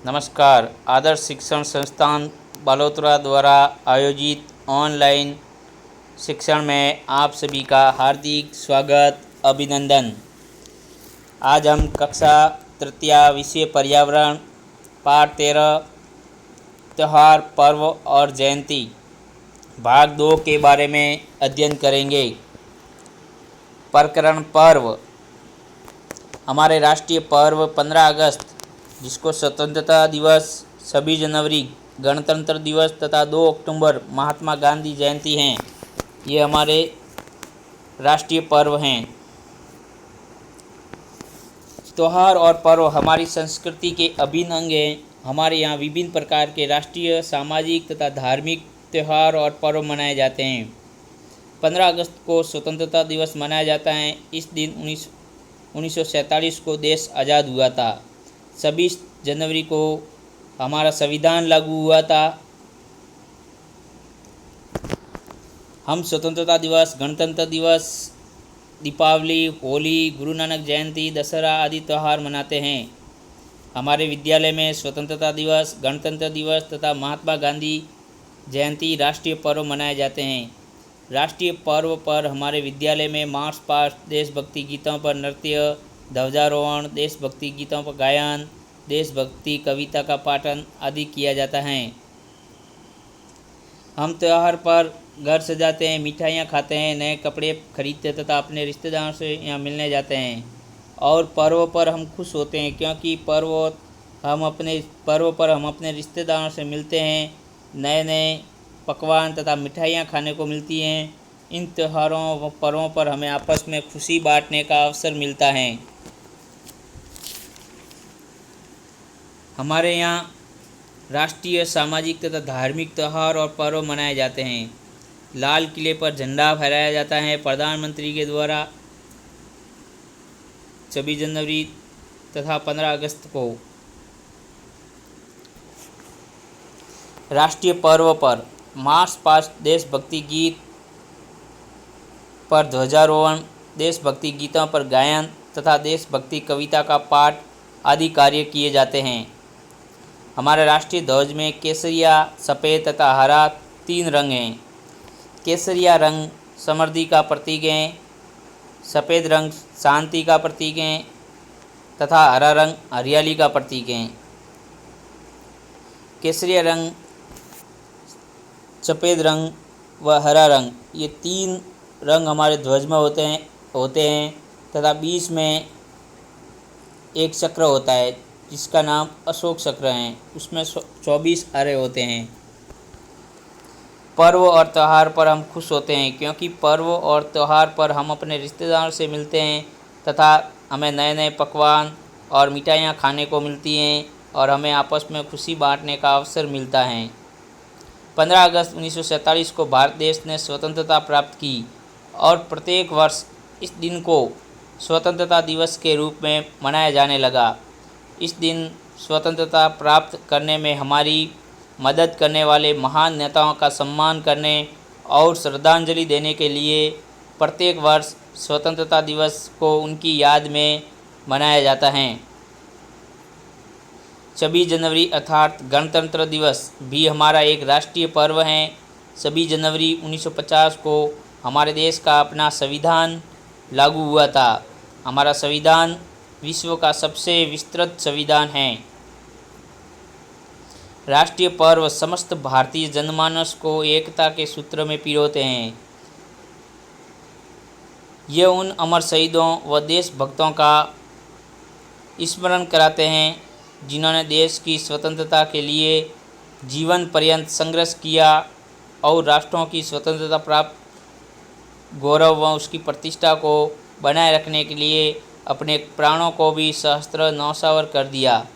नमस्कार। आदर्श शिक्षण संस्थान बालोतरा द्वारा आयोजित ऑनलाइन शिक्षण में आप सभी का हार्दिक स्वागत, अभिनंदन। आज हम कक्षा तृतीय विषय पर्यावरण पाठ 13 त्यौहार, पर्व और जयंती भाग 2 के बारे में अध्ययन करेंगे। प्रकरण पर्व। हमारे राष्ट्रीय पर्व 15 अगस्त, जिसको स्वतंत्रता दिवस, 26 जनवरी गणतंत्र दिवस तथा 2 अक्टूबर महात्मा गांधी जयंती हैं। ये हमारे राष्ट्रीय पर्व हैं। त्यौहार और पर्व हमारी संस्कृति के अभिन्न अंग हैं। हमारे यहाँ विभिन्न प्रकार के राष्ट्रीय, सामाजिक तथा धार्मिक त्यौहार और पर्व मनाए जाते हैं। 15 अगस्त को स्वतंत्रता दिवस मनाया जाता है। इस दिन 1947 को देश आज़ाद हुआ था। 26 जनवरी को हमारा संविधान लागू हुआ था। हम स्वतंत्रता दिवस, गणतंत्र दिवस, दीपावली, होली, गुरु नानक जयंती, दशहरा आदि त्यौहार मनाते हैं। हमारे विद्यालय में स्वतंत्रता दिवस, गणतंत्र दिवस तथा महात्मा गांधी जयंती राष्ट्रीय पर्व मनाए जाते हैं। राष्ट्रीय पर्व पर हमारे विद्यालय में मार्च पास्ट, देशभक्ति गीतों पर नृत्य, ध्वजारोहण, देशभक्ति गीतों पर गायन, देशभक्ति कविता का पाठन आदि किया जाता है। हम त्यौहार पर घर सजाते हैं, मिठाइयाँ खाते हैं, नए कपड़े खरीदते तथा अपने रिश्तेदारों से यहाँ मिलने जाते हैं। और पर्व पर हम खुश होते हैं, क्योंकि पर्व पर हम अपने रिश्तेदारों से मिलते हैं, नए नए पकवान तथा मिठाइयाँ खाने को मिलती हैं। इन त्योहारों व पर्वों पर हमें आपस में खुशी बांटने का अवसर मिलता है। हमारे यहाँ राष्ट्रीय, सामाजिक तथा धार्मिक त्यौहार और पर्व मनाए जाते हैं। लाल किले पर झंडा फहराया जाता है प्रधानमंत्री के द्वारा 26 जनवरी तथा 15 अगस्त को। राष्ट्रीय पर्व पर मार्च पास्ट, देशभक्ति गीत पर ध्वजारोहण, देशभक्ति गीतों पर गायन तथा देशभक्ति कविता का पाठ आदि कार्य किए जाते हैं। हमारे राष्ट्रीय ध्वज में केसरिया, सफ़ेद तथा हरा 3 रंग हैं। केसरिया रंग समृद्धि का प्रतीक है, सफ़ेद रंग शांति का प्रतीक है तथा हरा रंग हरियाली का प्रतीक है। केसरिया रंग, सफ़ेद रंग व हरा रंग, ये 3 रंग हमारे ध्वज में होते हैं तथा बीच में एक चक्र होता है जिसका नाम अशोक चक्र है। उसमें 24 अरे होते हैं। पर्व और त्यौहार पर हम खुश होते हैं, क्योंकि पर्व और त्यौहार पर हम अपने रिश्तेदारों से मिलते हैं तथा हमें नए नए पकवान और मिठाइयाँ खाने को मिलती हैं और हमें आपस में खुशी बांटने का अवसर मिलता है। 15 अगस्त 1947 को भारत देश ने स्वतंत्रता प्राप्त की और प्रत्येक वर्ष इस दिन को स्वतंत्रता दिवस के रूप में मनाया जाने लगा। इस दिन स्वतंत्रता प्राप्त करने में हमारी मदद करने वाले महान नेताओं का सम्मान करने और श्रद्धांजलि देने के लिए प्रत्येक वर्ष स्वतंत्रता दिवस को उनकी याद में मनाया जाता है। 26 जनवरी अर्थात गणतंत्र दिवस भी हमारा एक राष्ट्रीय पर्व है। 26 जनवरी 1950 को हमारे देश का अपना संविधान लागू हुआ था। हमारा संविधान विश्व का सबसे विस्तृत संविधान है। राष्ट्रीय पर्व समस्त भारतीय जनमानस को एकता के सूत्र में पिरोते हैं। ये उन अमर शहीदों व देशभक्तों का स्मरण कराते हैं जिन्होंने देश की स्वतंत्रता के लिए जीवन पर्यंत संघर्ष किया और राष्ट्रों की स्वतंत्रता प्राप्त गौरव व उसकी प्रतिष्ठा को बनाए रखने के लिए अपने प्राणों को भी सहस्त्र न्यौछावर कर दिया।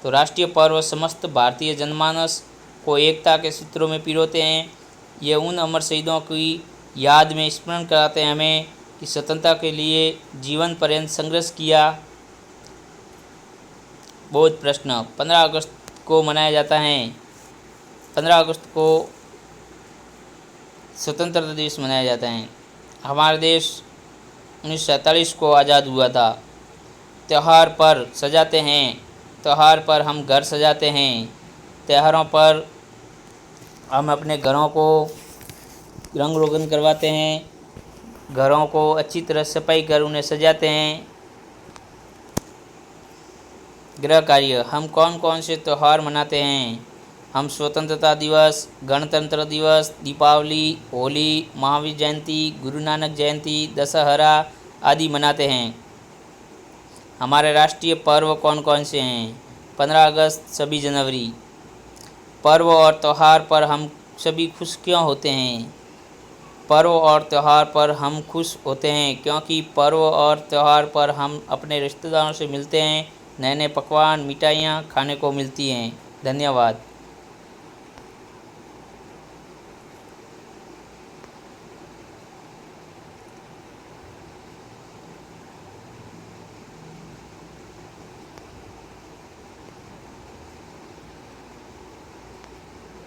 तो राष्ट्रीय पर्व समस्त भारतीय जनमानस को एकता के सूत्रों में पिरोते हैं। ये उन अमर शहीदों की याद में स्मरण कराते हैं हमें कि स्वतंत्रता के लिए जीवन पर्यंत संघर्ष किया। बहुत प्रश्न। 15 अगस्त को मनाया जाता है। 15 अगस्त को स्वतंत्रता दिवस मनाया जाता है। हमारा देश 1947 को आज़ाद हुआ था। त्यौहार पर सजाते हैं, त्यौहार पर हम घर सजाते हैं। त्योहारों पर हम अपने घरों को रंग रोगन करवाते हैं, घरों को अच्छी तरह सफाई कर उन्हें सजाते हैं। गृह कार्य, हम कौन कौन से त्यौहार मनाते हैं? हम स्वतंत्रता दिवस, गणतंत्र दिवस, दीपावली, होली, महावीर जयंती, गुरु नानक जयंती, दशहरा आदि मनाते हैं। हमारे राष्ट्रीय पर्व कौन कौन से हैं? 15 अगस्त, 26 जनवरी। पर्व और त्यौहार पर हम सभी खुश क्यों होते हैं? पर्व और त्यौहार पर हम खुश होते हैं क्योंकि पर्व और त्यौहार पर हम अपने रिश्तेदारों से मिलते हैं, नए नए पकवान, मिठाइयाँ खाने को मिलती हैं। धन्यवाद।